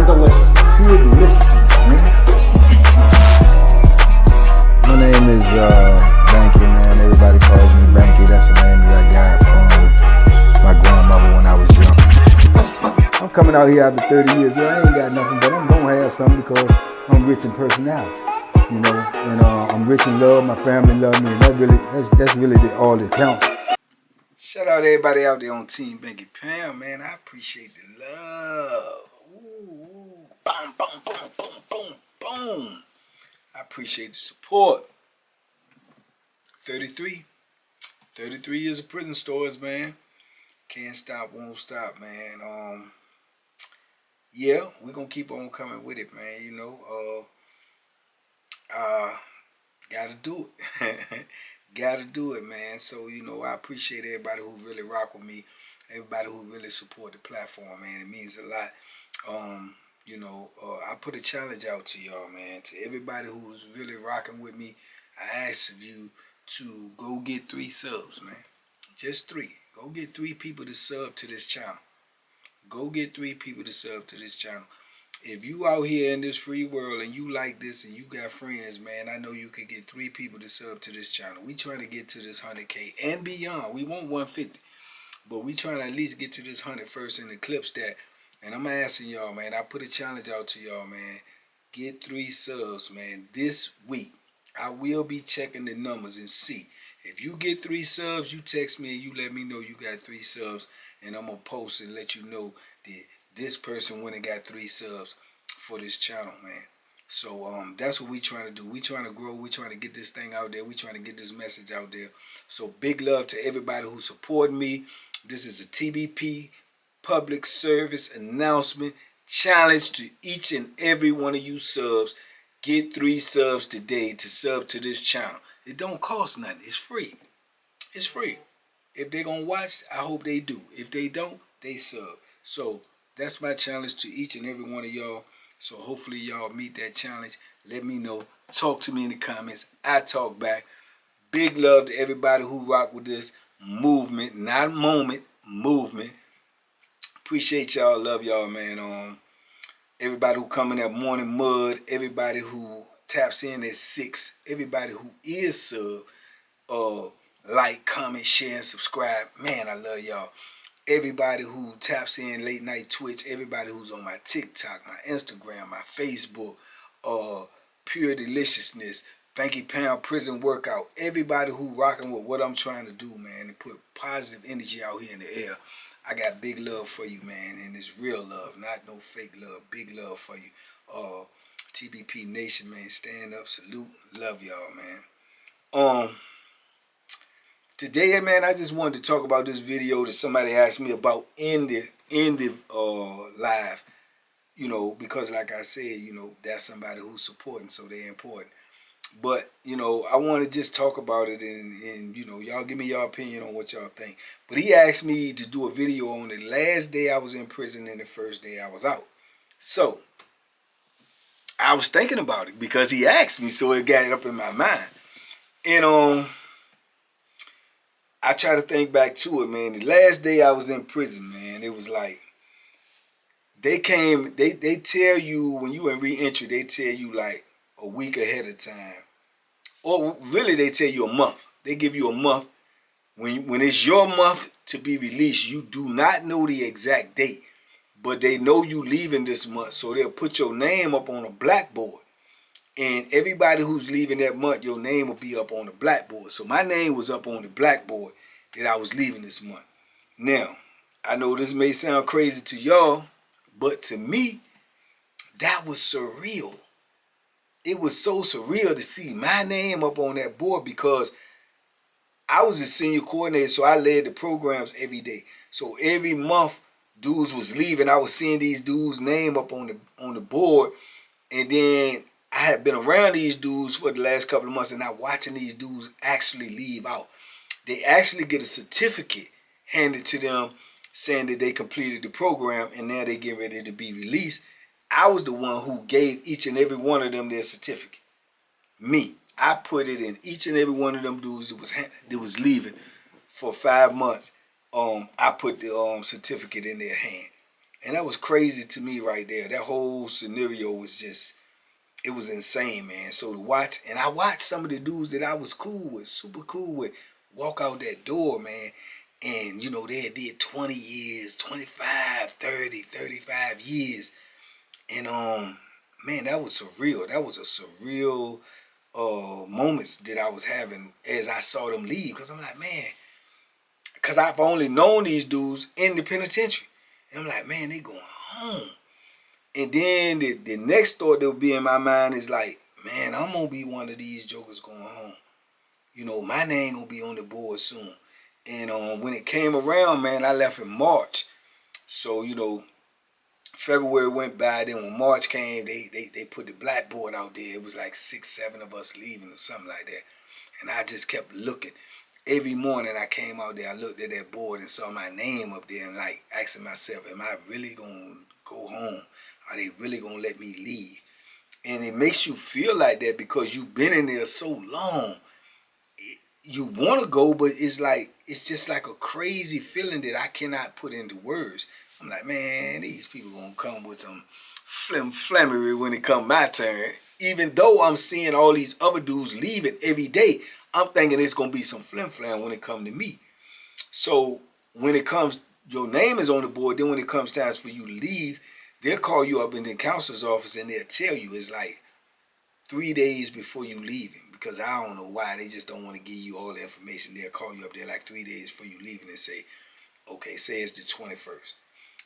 delicious. Pure deliciousness, man. My name is Banky, man. Everybody calls me Banky. That's the name that I got from my grandmother when I was young. I'm coming out here after 30 years. Yeah, I ain't got nothing, but I'm gonna have something because I'm rich in personality, you know, and I'm rich in love. My family love me, and that's really all that counts. Shout out to everybody out there on Team Banky Pound, man. I appreciate the love. Ooh, boom, boom, boom, boom, boom, boom. I appreciate the support. 33 years of prison stories, man. Can't stop, won't stop, man. Yeah, we're gonna keep on coming with it, man. You know, gotta do it. Gotta do it, man. So, you know, I appreciate everybody who really rock with me, everybody who really support the platform, man. It means a lot. You know, I put a challenge out to y'all, man. To everybody who's really rocking with me, I ask of you to go get 3 subs, man. Just 3. Go get 3 people to sub to this channel. Go get 3 people to sub to this channel. If you out here in this free world and you like this and you got friends, man, I know you could get 3 people to sub to this channel. We trying to get to this 100K and beyond. We want 150, but we trying to at least get to this 100 first in the clips that. And I'm asking y'all, man. I put a challenge out to y'all, man. Get 3 subs, man. This week, I will be checking the numbers and see. If you get 3 subs, you text me and you let me know you got 3 subs, and I'm gonna post and let you know that this person went and got 3 subs for this channel, man. So that's what we trying to do. We trying to grow. We trying to get this thing out there. We trying to get this message out there. So big love to everybody who supported me. This is a TBP public service announcement challenge to each and every one of you subs. Get 3 subs today to sub to this channel. It don't cost nothing. It's free. It's free. If they're gonna watch, I hope they do. If they don't, they sub. So that's my challenge to each and every one of y'all. So hopefully y'all meet that challenge. Let me know. Talk to me in the comments. I talk back. Big love to everybody who rock with this movement. Not moment, movement. Appreciate y'all. Love y'all, man. Everybody who come in that morning mud. Everybody who taps in at 6. Everybody who is sub. Like, comment, share, and subscribe. Man, I love y'all. Everybody who taps in late night Twitch, everybody who's on my TikTok, my Instagram, my Facebook, Pure Deliciousness, Banky Pound Prison Workout, everybody who rocking with what I'm trying to do, man, and put positive energy out here in the air. I got big love for you, man, and it's real love, not no fake love. Big love for you. TBP Nation, man, stand up, salute, love y'all, man. Today, man, I just wanted to talk about this video that somebody asked me about in the live, you know, because like I said, you know, that's somebody who's supporting, so they're important. But, you know, I want to just talk about it and you know, y'all give me your opinion on what y'all think. But he asked me to do a video on the last day I was in prison and the first day I was out. So, I was thinking about it because he asked me, so it got up in my mind. And, I try to think back to it, man. The last day I was in prison, man, it was like, they tell you, when you in re-entry, they tell you like a week ahead of time. Or really, they tell you a month. They give you a month. When it's your month to be released, you do not know the exact date. But they know you leaving this month, so they'll put your name up on a blackboard. And everybody who's leaving that month, your name will be up on the blackboard. So my name was up on the blackboard that I was leaving this month. Now, I know this may sound crazy to y'all, but to me, that was surreal. It was so surreal to see my name up on that board because I was a senior coordinator, so I led the programs every day. So every month, dudes was leaving. I was seeing these dudes' name up on the board, and then I had been around these dudes for the last couple of months and now watching these dudes actually leave out. They actually get a certificate handed to them saying that they completed the program and now they get ready to be released. I was the one who gave each and every one of them their certificate. Me. I put it in each and every one of them dudes that was leaving for 5 months. I put the certificate in their hand. And that was crazy to me right there. That whole scenario was just, it was insane, man. So to watch, and I watched some of the dudes that I was cool with, super cool with, walk out that door, man. And, you know, they had did 20 years, 25, 30, 35 years. And, man, that was surreal. That was a surreal moments that I was having as I saw them leave. Because I'm like, man, because I've only known these dudes in the penitentiary. And I'm like, man, they going home. And then the next thought that would be in my mind is like, man, I'm going to be one of these jokers going home. You know, my name going to be on the board soon. And when it came around, man, I left in March. So, you know, February went by. Then when March came, they put the blackboard out there. It was like 6, 7 of us leaving or something like that. And I just kept looking. Every morning I came out there, I looked at that board and saw my name up there and like asking myself, am I really going to go home? Are they really going to let me leave? And it makes you feel like that because you've been in there so long. You want to go, but it's like, it's just like a crazy feeling that I cannot put into words. I'm like, man, these people going to come with some flammery when it come my turn. Even though I'm seeing all these other dudes leaving every day, I'm thinking it's going to be some flam when it come to me. So when it comes, your name is on the board, then when it comes time for you to leave, they'll call you up in the counselor's office and they'll tell you it's like 3 days before you leaving. Because I don't know why, they just don't want to give you all the information. They'll call you up there like 3 days before you leaving and say, okay, say it's the 21st.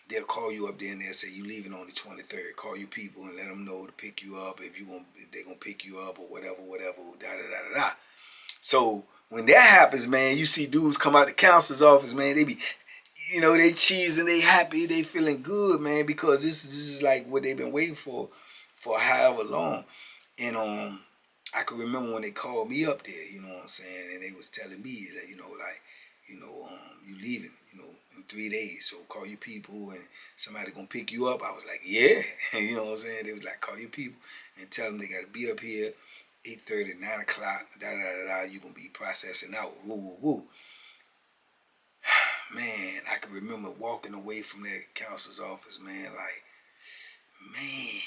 They'll call you up there and they'll say you leaving on the 23rd. Call your people and let them know to pick you up if they're gonna pick you up or whatever, da da da da da. So when that happens, man, you see dudes come out the counselor's office, man. They be, you know, they cheesing, they happy, they feeling good, man, because this is like what they've been waiting for however long. And I can remember when they called me up there, you know what I'm saying, and they was telling me that, you know, like, you know, you leaving, you know, in 3 days, so call your people and somebody gonna pick you up. I was like, yeah, you know what I'm saying. They was like, call your people and tell them they gotta be up here 8:30, 9 o'clock, da da da da. You gonna be processing out, woo woo woo. Man, I can remember walking away from that counselor's office, man, like, man,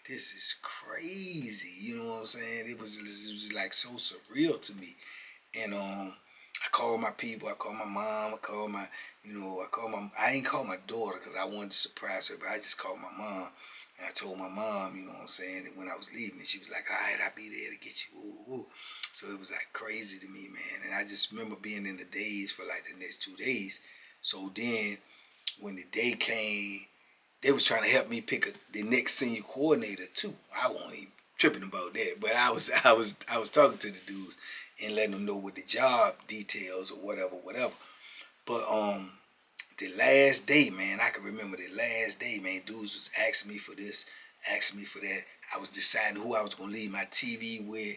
this is crazy. You know what I'm saying? It was like so surreal to me. And I called my people, I called my mom, I didn't call my daughter because I wanted to surprise her, but I just called my mom. And I told my mom, you know what I'm saying, that when I was leaving, and she was like, all right, I'll be there to get you, woo, woo, woo. So it was like crazy to me, man. And I just remember being in the days for like the next 2 days. So then when the day came, they was trying to help me pick the next senior coordinator too. I wasn't even tripping about that, but I was talking to the dudes and letting them know what the job details or whatever. But the last day, man, I can remember the last day, man, dudes was asking me for this, asking me for that. I was deciding who I was gonna leave my TV with.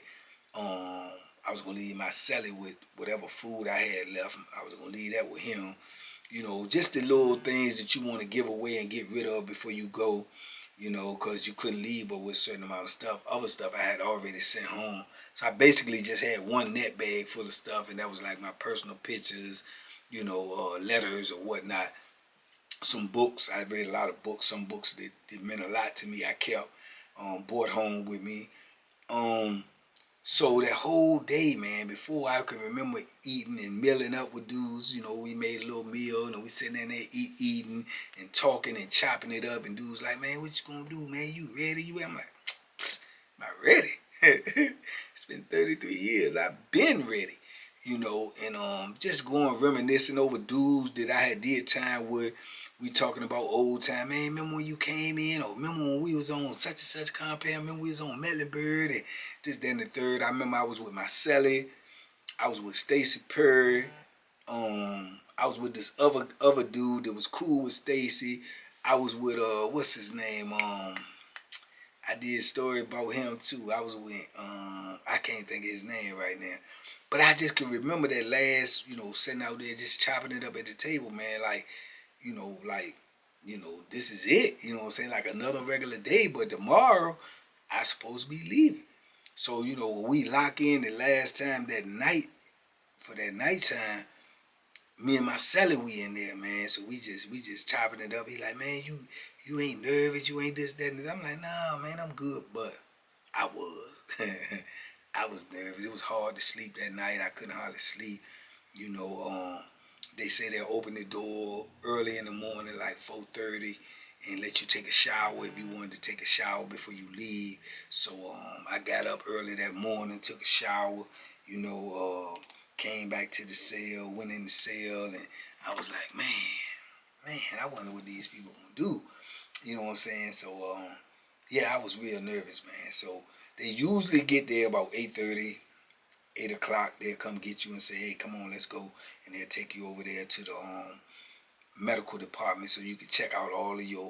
I was gonna leave my celly with whatever food I had left. I was gonna leave that with him. You know, just the little things that you want to give away and get rid of before you go, you know, because you couldn't leave but with a certain amount of stuff. Other stuff I had already sent home. So I basically just had one net bag full of stuff, and that was like my personal pictures, you know, letters or whatnot. Some books. I read a lot of books. Some books that meant a lot to me I kept, brought home with me. So that whole day, man, before I could remember eating and milling up with dudes, you know, we made a little meal and we sitting in there eating and talking and chopping it up, and dudes like, man, what you gonna do, man? You ready? I'm like, am I ready? It's been 33 years. I've been ready, you know, and just going reminiscing over dudes that I had did time with. We talking about old time, man. Remember when you came in, or remember when we was on such and such compound? Remember we was on Mecklenburg and this, then the third. I remember I was with my celly. I was with Stacy Perry. I was with this other dude that was cool with Stacy. I was with what's his name? I did a story about him too. I was with I can't think of his name right now. But I just can remember that last, you know, sitting out there just chopping it up at the table, man, like, this is it. You know what I'm saying? Like another regular day, but tomorrow I supposed to be leaving. So, you know, when we lock in the last time that night, for that nighttime, me and my celly, we in there, man. So we just chopping it up. He like, man, you ain't nervous, you ain't this, that, and this. I'm like, nah, man, I'm good, but I was. I was nervous. It was hard to sleep that night. I couldn't hardly sleep. You know, they say they'll open the door early in the morning, like 4:30, and let you take a shower if you wanted to take a shower before you leave. So I got up early that morning, took a shower, you know, came back to the cell, went in the cell, and I was like, man, I wonder what these people gonna do. You know what I'm saying? So yeah, I was real nervous, man. So they usually get there about 8:30, 8 o'clock. They'll come get you and say, hey, come on, let's go. And they'll take you over there to the medical department so you can check out all of your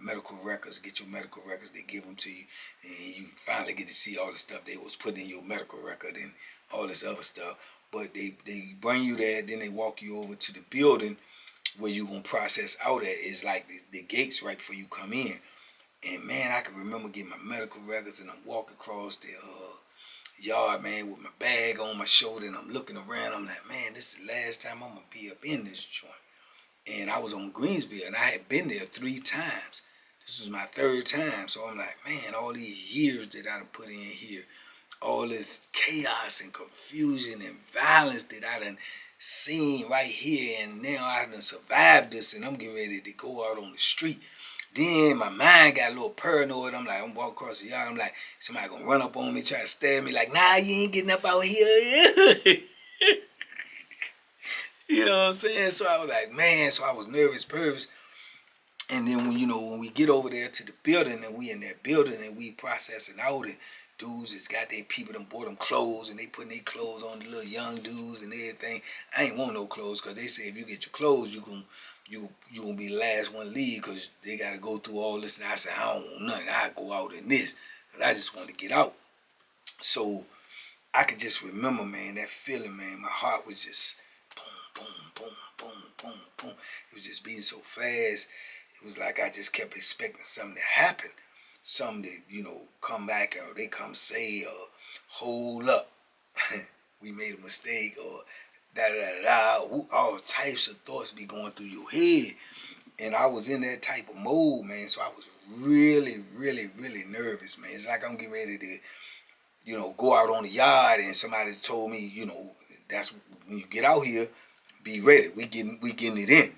medical records, get your medical records. They give them to you, and you finally get to see all the stuff they was putting in your medical record and all this other stuff. But they bring you there, then they walk you over to the building where you gonna process out at. Is like the gates right before you come in. And man, I can remember getting my medical records, and I'm walking across the yard, man, with my bag on my shoulder, and I'm looking around. I'm like, man, this is the last time I'm gonna be up in this joint. And I was on Greensville, and I had been there 3 times. This was my 3rd time, so I'm like, man, all these years that I done put in here, all this chaos and confusion and violence that I done seen right here, and now I done survived this, and I'm getting ready to go out on the street. Then my mind got a little paranoid. I'm like, I'm walking across the yard. I'm like, somebody gonna run up on me, try to stab me. Like, nah, you ain't getting up out here. You know what I'm saying? So I was like, man. So I was nervous, pervs. And then when we get over there to the building, and we in that building, and we processing out, and dudes has got their people them bought them clothes, and they putting their clothes on the little young dudes and everything. I ain't want no clothes, because they say if you get your clothes, you gonna be the last one to leave, because they got to go through all this. And I said, I don't want nothing. I go out in this, but I just want to get out. So I could just remember, man, that feeling, man. My heart was just boom, boom, boom, boom, boom, boom. It was just beating so fast. It was like I just kept expecting something to happen. Something to, come back, or they come say, or hold up, we made a mistake, or da-da-da-da. All types of thoughts be going through your head. And I was in that type of mode, man. So I was really, really, really nervous, man. It's like I'm getting ready to, go out on the yard, and somebody told me, that's when you get out here, be ready. We getting it in.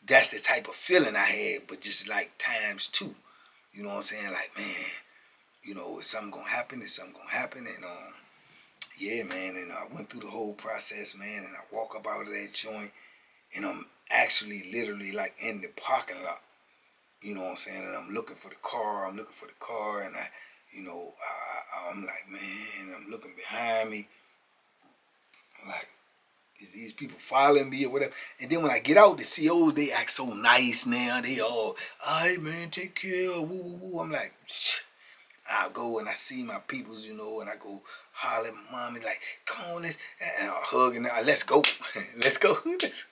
That's the type of feeling I had, but just like times 2. You know what I'm saying? Like, man, is something gonna happen? Is something gonna happen? And yeah, man. And I went through the whole process, man. And I walk up out of that joint, and I'm actually literally like in the parking lot. You know what I'm saying? And I'm looking for the car. And I'm like, man, I'm looking behind me, like, is these people following me or whatever? And then when I get out, the COs, they act so nice now. They all right, man, take care, woo, woo, woo. I'm like, I'll go, and I see my peoples, and I go holler at my mommy, like, come on, and I'll hug, and let's go. Let's go. Let's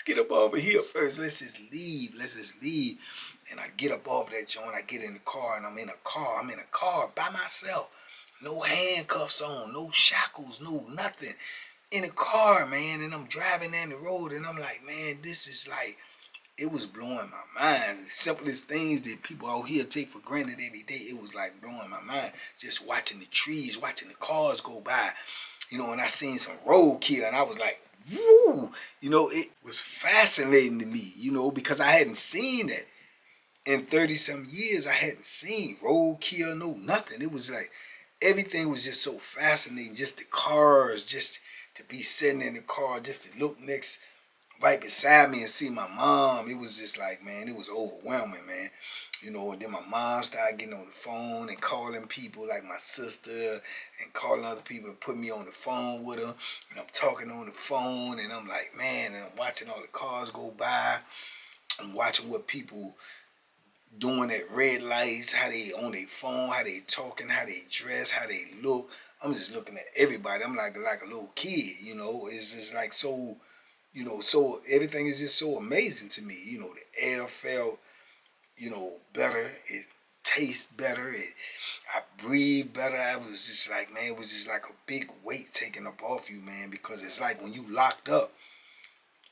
get up over here first. Let's just leave. And I get up off that joint. I get in the car, and I'm in a car by myself. No handcuffs on, no shackles, no nothing. In a car, man, and I'm driving down the road, and I'm like, man, this is like, it was blowing my mind. The simplest things that people out here take for granted every day, it was like blowing my mind. Just watching the trees, watching the cars go by, and I seen some roadkill, and I was like, woo, it was fascinating to me, because I hadn't seen that. In 30-some years, I hadn't seen roadkill, no nothing. It was like, everything was just so fascinating. Just the cars, just to be sitting in the car, just to look right beside me and see my mom. It was just like, man, it was overwhelming, man. And then my mom started getting on the phone and calling people like my sister, and calling other people and putting me on the phone with her. And I'm talking on the phone, and I'm like, man, and I'm watching all the cars go by. I'm watching what people doing at red lights, how they on their phone, how they talking, how they dress, how they look. I'm just looking at everybody. I'm like a little kid, It's just like so, so everything is just so amazing to me. The air felt, better. It tastes better. I breathe better. I was just like, man, it was just like a big weight taken up off you, man, because it's like when you locked up,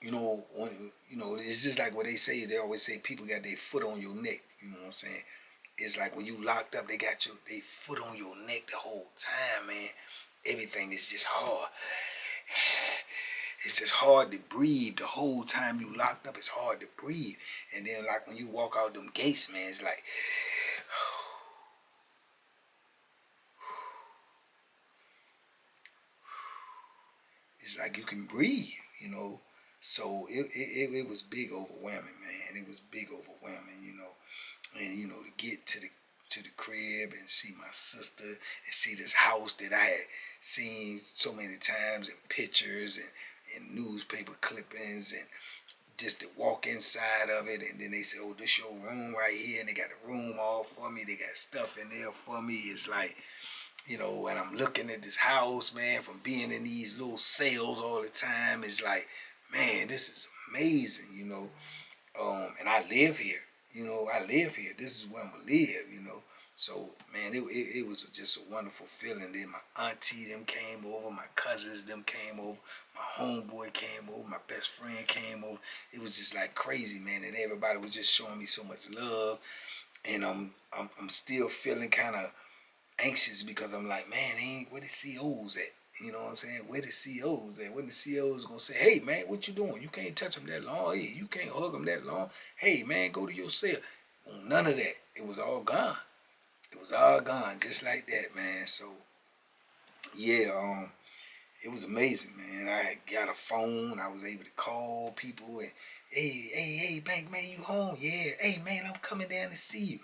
when it's just like what they say. They always say people got their foot on your neck. You know what I'm saying? It's like when you locked up, they got they foot on your neck the whole time, man. Everything is just hard. It's just hard to breathe the whole time you locked up. It's hard to breathe. And then like when you walk out them gates, man, it's like it's like you can breathe. So it was big overwhelming, man. It was big overwhelming. And to get to the crib and see my sister and see this house that I had seen so many times in pictures and newspaper clippings, and just to walk inside of it. And then they say, oh, this your room right here, and they got a room all for me, they got stuff in there for me. It's like, and I'm looking at this house, man, from being in these little sales all the time. It's like, man, this is amazing. And I live here. I live here. This is where I'm gonna live. So, man, it was just a wonderful feeling. Then my auntie them came over, my cousins them came over, my homeboy came over, my best friend came over. It was just like crazy, man, and everybody was just showing me so much love. And I'm still feeling kind of anxious because I'm like, man, where the COs at? You know what I'm saying? Where the COs at? When the COs gonna say, hey, man, what you doing? You can't touch them that long. Hey, you can't hug them that long. Hey, man, go to your cell. Well, none of that. It was all gone. It was all gone, just like that, man. So, yeah, it was amazing, man. I got a phone. I was able to call people and, hey, Bank, man, you home? Yeah. Hey, man, I'm coming down to see you.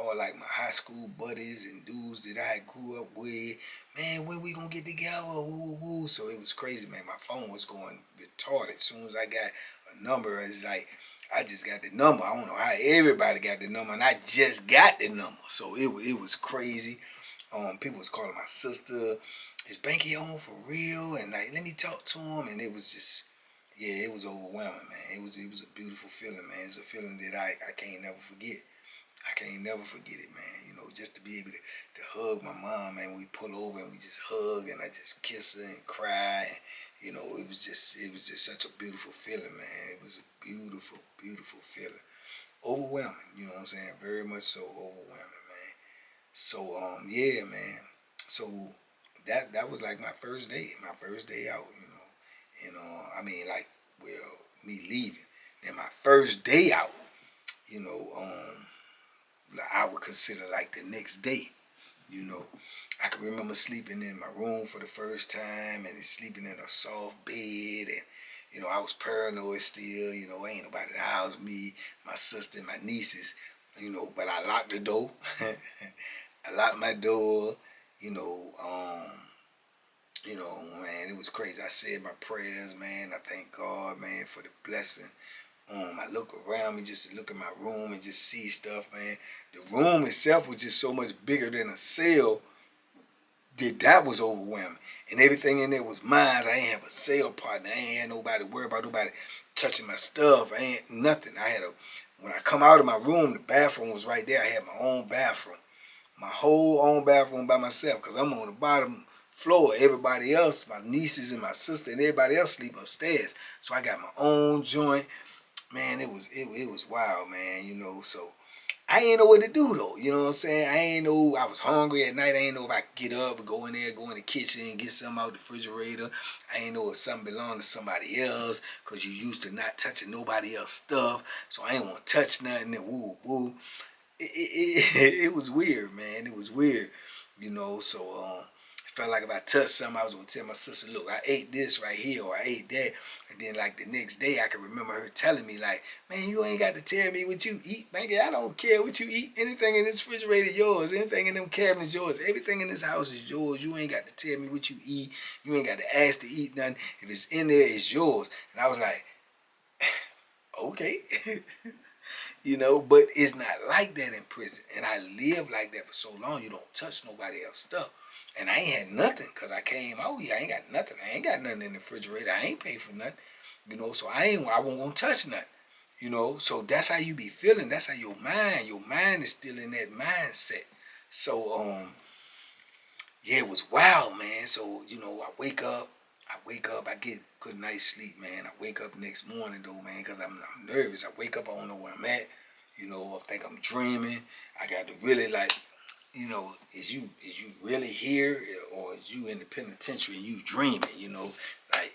All like my high school buddies and dudes that I grew up with. Man, when we gonna get together? Woo, woo, woo. So it was crazy, man. My phone was going retarded. As soon as I got a number, it's like I just got the number. I don't know how everybody got the number, and I just got the number. So it was crazy. People was calling my sister. Is Banky on for real? And like, let me talk to him. And it was just, yeah, it was overwhelming, man. It was a beautiful feeling, man. It's a feeling that I can't never forget. I can't never forget it, man. Just to be able to hug my mom, man. We pull over and we just hug, and I just kiss her and cry. And, it was just such a beautiful feeling, man. It was a beautiful, beautiful feeling. Overwhelming, you know what I'm saying? Very much so overwhelming, man. So, yeah, man. So that was like my first day out. And I mean, like, well, me leaving. Then my first day out, you know, I would consider like the next day. I can remember sleeping in my room for the first time and sleeping in a soft bed, and I was paranoid still. Ain't nobody in the house, me, my sister, and my nieces. But I locked the door. I locked my door. You know, um, man, it was crazy. I said my prayers, man. I thank God, man, for the blessing. I look around me just to look at my room and just see stuff, man. The room itself was just so much bigger than a cell that was overwhelming. And everything in there was mine. I ain't have a cell partner. I ain't had nobody to worry about, nobody touching my stuff. I ain't nothing. When I come out of my room, the bathroom was right there. I had my own bathroom. My whole own bathroom by myself, because I'm on the bottom floor. Everybody else, my nieces and my sister and everybody else sleep upstairs. So I got my own joint. Man, it was wild, man, so I ain't know what to do though, you know what I'm saying? I ain't know, I was hungry at night. I ain't know if I could get up and go in there, go in the kitchen and get something out the refrigerator. I ain't know if something belonged to somebody else, because you used to not touching nobody else's stuff, so I ain't want to touch nothing and woo woo. It was weird, man. It was weird, so it felt like if I touched something, I was gonna tell my sister, look, I ate this right here, or I ate that. And then like the next day I can remember her telling me, like, man, you ain't got to tell me what you eat. Banky, I don't care what you eat. Anything in this refrigerator is yours. Anything in them cabinets is yours. Everything in this house is yours. You ain't got to tell me what you eat. You ain't got to ask to eat nothing. If it's in there, it's yours. And I was like, okay. But it's not like that in prison. And I lived like that for so long. You don't touch nobody else's stuff. And I ain't had nothing, because I came out here. I ain't got nothing. I ain't got nothing in the refrigerator. I ain't paid for nothing. So I wasn't gonna touch nothing. So that's how you be feeling. That's how your mind is still in that mindset. So yeah, it was wild, man. So I wake up, I wake up, I get good night's sleep, man. I wake up next morning though, man, because I'm nervous. I wake up, I don't know where I'm at. I think I'm dreaming. I got to really like, is you really here, or is you in the penitentiary and you dreaming? Like,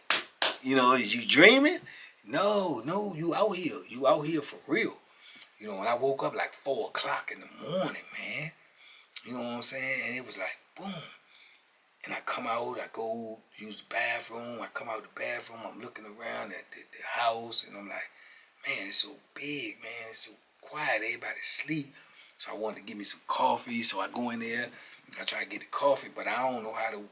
is you dreaming? No, no, you out here. You out here for real. And I woke up like 4 o'clock in the morning, man. You know what I'm saying? And it was like boom. And I come out, I go use the bathroom. I come out the bathroom, I'm looking around at the house, and I'm like, man, it's so big, man. It's so quiet. Everybody's asleep. So I wanted to give me some coffee. So I go in there. I try to get the coffee, but I don't know how to,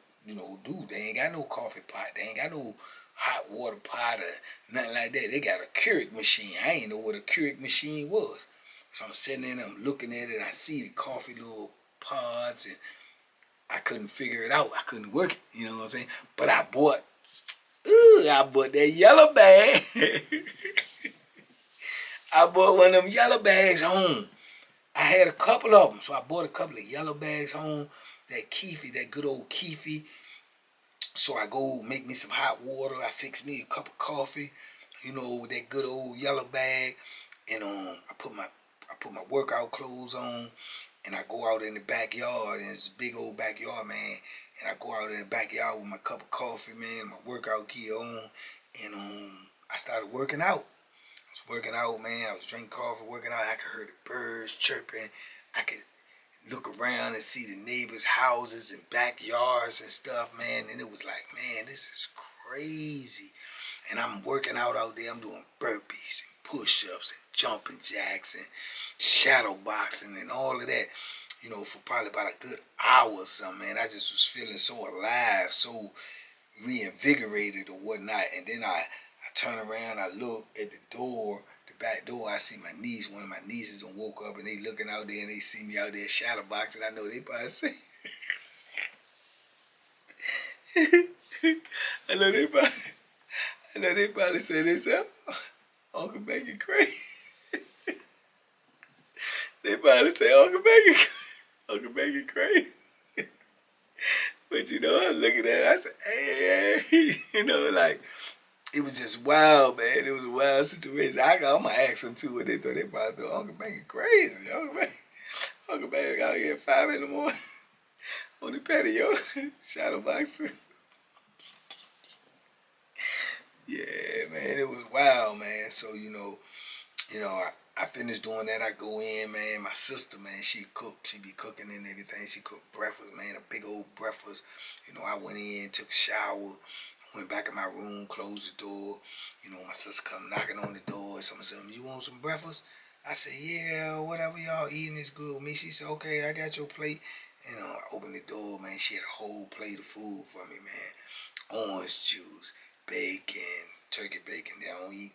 do. They ain't got no coffee pot. They ain't got no hot water pot or nothing like that. They got a Keurig machine. I ain't know what a Keurig machine was. So I'm sitting there and I'm looking at it. I see the coffee little pods, and I couldn't figure it out. I couldn't work it. You know what I'm saying? But I bought that yellow bag. I bought one of them yellow bags home. I had a couple of them, so I bought a couple of yellow bags home. That Keefy, that good old Keefy. So I go make me some hot water. I fix me a cup of coffee, with that good old yellow bag, and I put my workout clothes on, and I go out in the backyard, and it's a big old backyard, man. And I go out in the backyard with my cup of coffee, man, my workout gear on, and I started working out. I was working out, man. I was drinking coffee, working out. I could hear the birds chirping. I could look around and see the neighbors' houses and backyards and stuff, man. And it was like, man, this is crazy. And I'm working out there. I'm doing burpees and push-ups and jumping jacks and shadow boxing and all of that, for probably about a good hour or something, man. I just was feeling so alive, so reinvigorated or whatnot. And then I turn around, I look at the door, the back door. I see my niece, one of my nieces done woke up, and they looking out there, and they see me out there shadow boxing. I know they probably say, I know they probably say this, Uncle Banky crazy. They probably say Uncle Banky crazy. But I'm looking at it, I said, hey, like, it was just wild, man. It was a wild situation. I'm gonna ask them too what they thought. They probably thought Uncle Banky crazy. Uncle Banky out here at 5 in the morning on the patio, shadow boxing. Yeah, man, it was wild, man. So I finished doing that. I go in, man. My sister, man, she cook. She be cooking and everything. She cooked breakfast, man, a big old breakfast. I went in, took a shower, went back in my room, closed the door. My sister come knocking on the door. Someone said, "You want some breakfast?" I said, "Yeah, whatever y'all eating is good with me." She said, "Okay, I got your plate." I opened the door, man. She had a whole plate of food for me, man. Orange juice, bacon, turkey bacon. They don't eat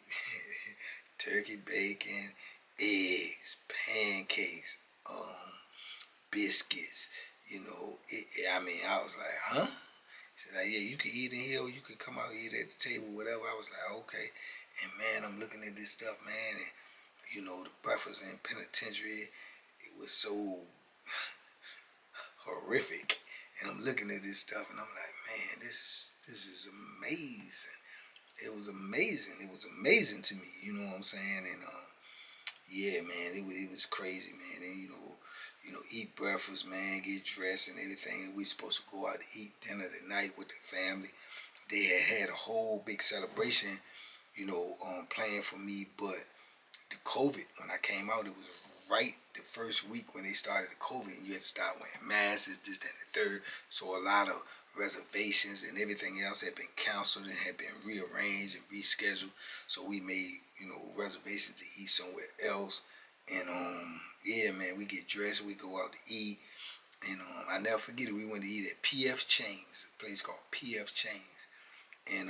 turkey bacon, eggs, pancakes, biscuits. I was like, huh? She's like, yeah, you can eat in here, or you can come out and eat at the table, whatever. I was like, okay. And man, I'm looking at this stuff, man, and the breakfast in penitentiary, it was so horrific. And I'm looking at this stuff, and I'm like, man, this is amazing. It was amazing. It was amazing to me. You know what I'm saying? And yeah, man, it was crazy, man. And eat breakfast, man, get dressed and everything. And we supposed to go out to eat dinner tonight with the family. They had a whole big celebration, planned for me, but the COVID, when I came out, it was right the first week when they started the COVID, and you had to start wearing masks, this, that, and the third. So a lot of reservations and everything else had been canceled and had been rearranged and rescheduled. So we made, reservations to eat somewhere else. And yeah, man, we get dressed, we go out to eat. And I never forget it, we went to eat at PF Chains, a place called PF Chains. And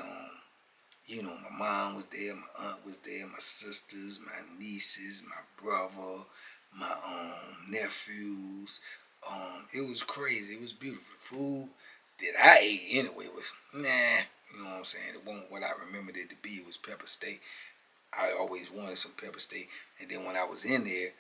my mom was there, my aunt was there, my sisters, my nieces, my brother, my nephews. It was crazy. It was beautiful. The food that I ate anyway was nah. You know what I'm saying? It wasn't what I remembered it to be. It was pepper steak. I always wanted some pepper steak. And then when I was in there,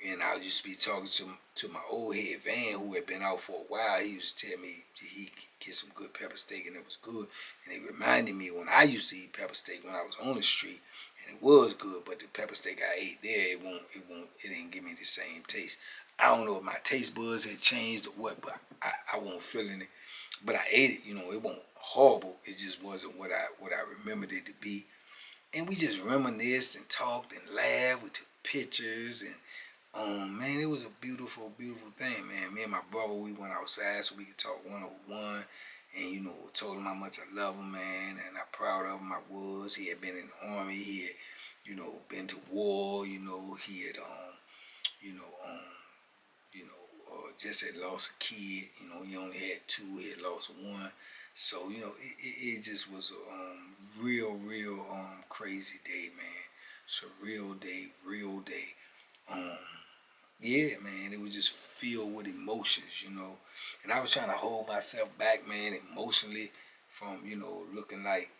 And I used to be talking to my old head Van, who had been out for a while. He used to tell me he could get some good pepper steak, and it was good. And it reminded me when I used to eat pepper steak when I was on the street, and it was good. But the pepper steak I ate there, it didn't give me the same taste. I don't know if my taste buds had changed or what, but I wasn't feeling it. But I ate it. It wasn't horrible. It just wasn't what I remembered it to be. And we just reminisced and talked and laughed. We took pictures and man, it was a beautiful, beautiful thing, man. Me and my brother, we went outside so we could talk 101, and told him how much I love him, man, and how proud of him I was. He had been in the army, he had, been to war, he had, you know, um, just had lost a kid. He only had two, he had lost one. So, it just was a real, real crazy day, man. It's a real day, real day. Um, yeah, man, it was just filled with emotions. And I was trying to hold myself back, man, emotionally from, looking like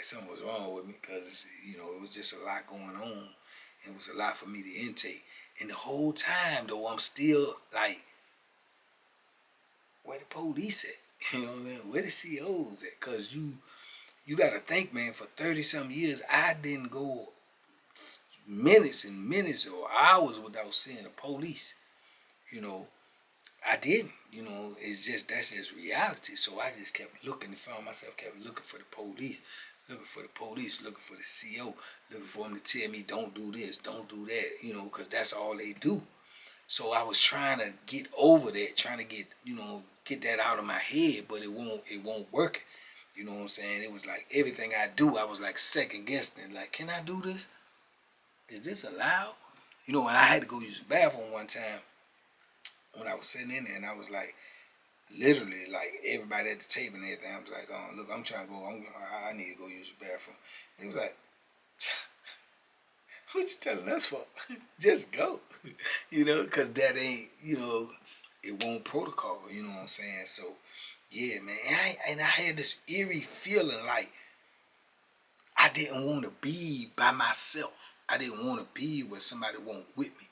something was wrong with me because, it was just a lot going on. It was a lot for me to intake. And the whole time, though, I'm still like, where the police at? You know what I mean? Where the COs at? Because you got to think, man, for 30-some years, I didn't go minutes and minutes or hours without seeing the police. You know, I didn't. That's just reality. So I just kept looking and found myself kept looking for the police, looking for the police, looking for the CO, looking for them to tell me don't do this, don't do that. Because that's all they do. So I was trying to get over that, trying to get that out of my head, but it won't work. You know what I'm saying? It was like everything I do, I was like second guessing it. Like, can I do this? Is this allowed? And I had to go use the bathroom one time when I was sitting in there, and I was like, literally, like everybody at the table and everything. I was like, oh, look, I'm trying to go. I need to go use the bathroom. And he was like, what you telling us for? Just go. Because that ain't, it won't protocol. You know what I'm saying? So, yeah, man. And I had this eerie feeling like I didn't want to be by myself. I didn't want to be where somebody wasn't with me.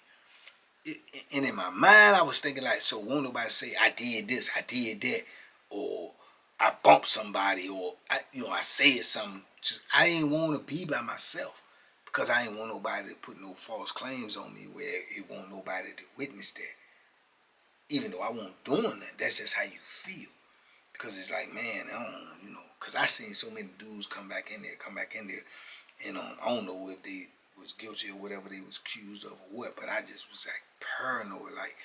And in my mind, I was thinking like, so won't nobody say I did this, I did that, or I bumped somebody, or I said something. Just I ain't want to be by myself because I ain't want nobody to put no false claims on me where it won't nobody to witness that. Even though I won't doing that, that's just how you feel. Because it's like, man, I don't, because I seen so many dudes come back in there, and I don't know if they was guilty or whatever they was accused of or what, but I just was like paranoid, like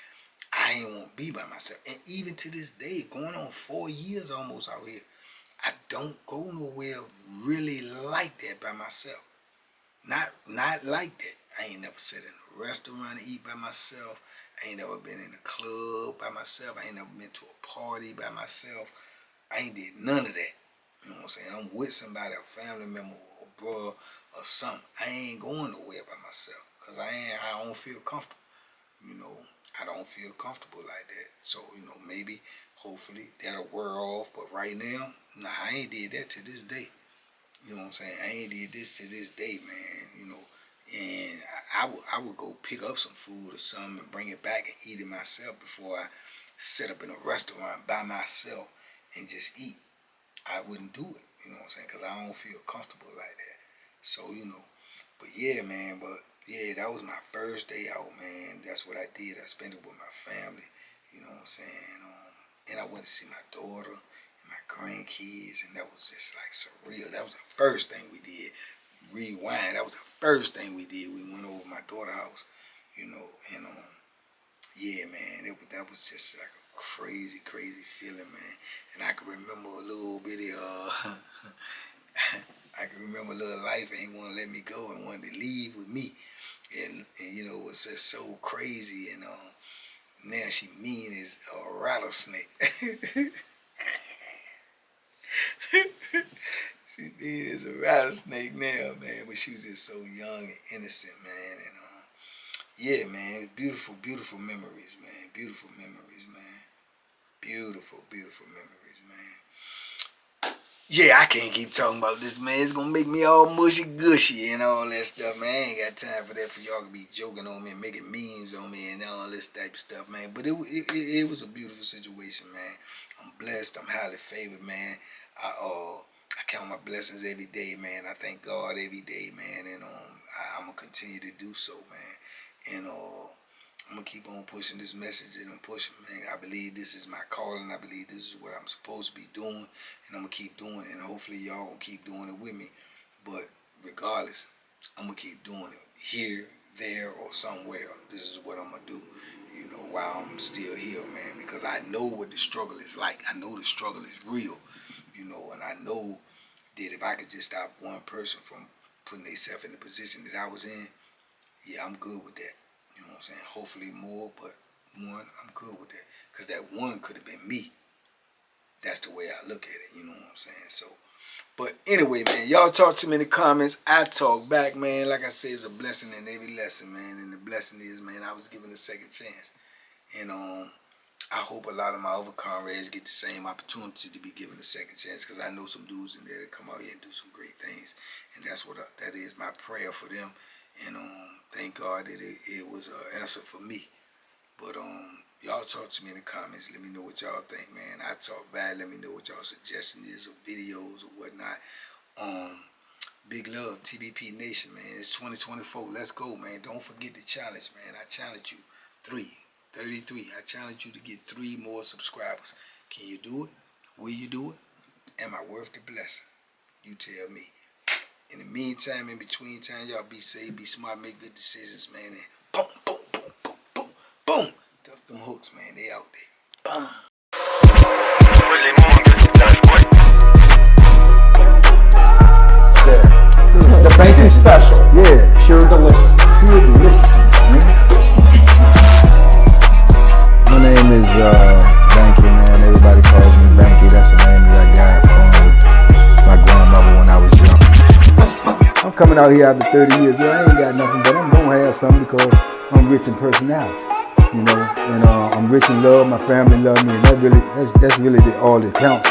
I ain't want to be by myself. And even to this day, going on 4 years almost out here, I don't go nowhere really like that by myself. Not like that. I ain't never sat in a restaurant to eat by myself. I ain't never been in a club by myself. I ain't never been to a party by myself. I ain't did none of that. You know what I'm saying? I'm with somebody, a family member or a brother or something. I ain't going nowhere by myself because I don't feel comfortable. I don't feel comfortable like that. So, maybe, hopefully, that'll wear off. But right now, nah, I ain't did that to this day. You know what I'm saying? I ain't did this to this day, man. And I would go pick up some food or something and bring it back and eat it myself before I set up in a restaurant by myself and just eat. I wouldn't do it, you know what I'm saying? Because I don't feel comfortable like that. So, but yeah, man, that was my first day out, man. That's what I did. I spent it with my family, you know what I'm saying? And I went to see my daughter and my grandkids, and that was just like surreal. That was the first thing we did. Rewind, that was the first thing we did. We went over my daughter's house, and yeah, man, that was just like a crazy, crazy feeling, man. And I can remember a little bitty, I can remember a little life ain't want to let me go and wanted to leave with me. And it was just so crazy. And now she mean as a rattlesnake. She mean as a rattlesnake now, man. But she was just so young and innocent, man. And yeah, man, beautiful, beautiful memories, man. Beautiful memories, man. Beautiful, beautiful memories, man. Yeah, I can't keep talking about this, man. It's gonna make me all mushy gushy and all that stuff, man. I ain't got time for that, for y'all to be joking on me and making memes on me and all this type of stuff, man. But it was a beautiful situation, man. I'm blessed. I'm highly favored, man. I count my blessings every day, man. I thank God every day, man. And I'm gonna continue to do so, man. And I'm gonna keep on pushing this message and I'm pushing, man. I believe this is my calling. I believe this is what I'm supposed to be doing, and I'm gonna keep doing it. And hopefully y'all gonna keep doing it with me. But regardless, I'm gonna keep doing it here, there, or somewhere. This is what I'm gonna do, you know, while I'm still here, man. Because I know what the struggle is like. I know the struggle is real, you know, and I know that if I could just stop one person from putting themselves in the position that I was in, yeah, I'm good with that. You know what I'm saying? Hopefully more, but one, I'm good with that. Because that one could have been me. That's the way I look at it, you know what I'm saying? So, but anyway, man, y'all talk to me in the comments. I talk back, man. Like I say, it's a blessing in every lesson, man. And the blessing is, man, I was given a second chance. And I hope a lot of my other comrades get the same opportunity to be given a second chance, because I know some dudes in there that come out here and do some great things. And that's what that is my prayer for them. And thank God that it was an answer for me. But y'all talk to me in the comments. Let me know what y'all think, man. I talk back. Let me know what y'all suggestion is of videos or whatnot. Big love, TBP Nation, man. It's 2024. Let's go, man. Don't forget the challenge, man. I challenge you. 33. I challenge you to get 3 more subscribers. Can you do it? Will you do it? Am I worth the blessing? You tell me. In the meantime, in between time, y'all be safe, be smart, make good decisions, man. And boom, boom, boom, boom, boom, boom. Them hooks, man, they out there. Boom. Yeah. The banky special. Yeah, pure delicious. Pure deliciousness, man. My name is Banky, man. Everybody calls me Banky. That's the name that I got from my grandmother when I was young. I'm coming out here after 30 years. Yeah, I ain't got nothing, but I'm gonna have something because I'm rich in personality, you know, and I'm rich in love. My family love me, and that's really all that counts.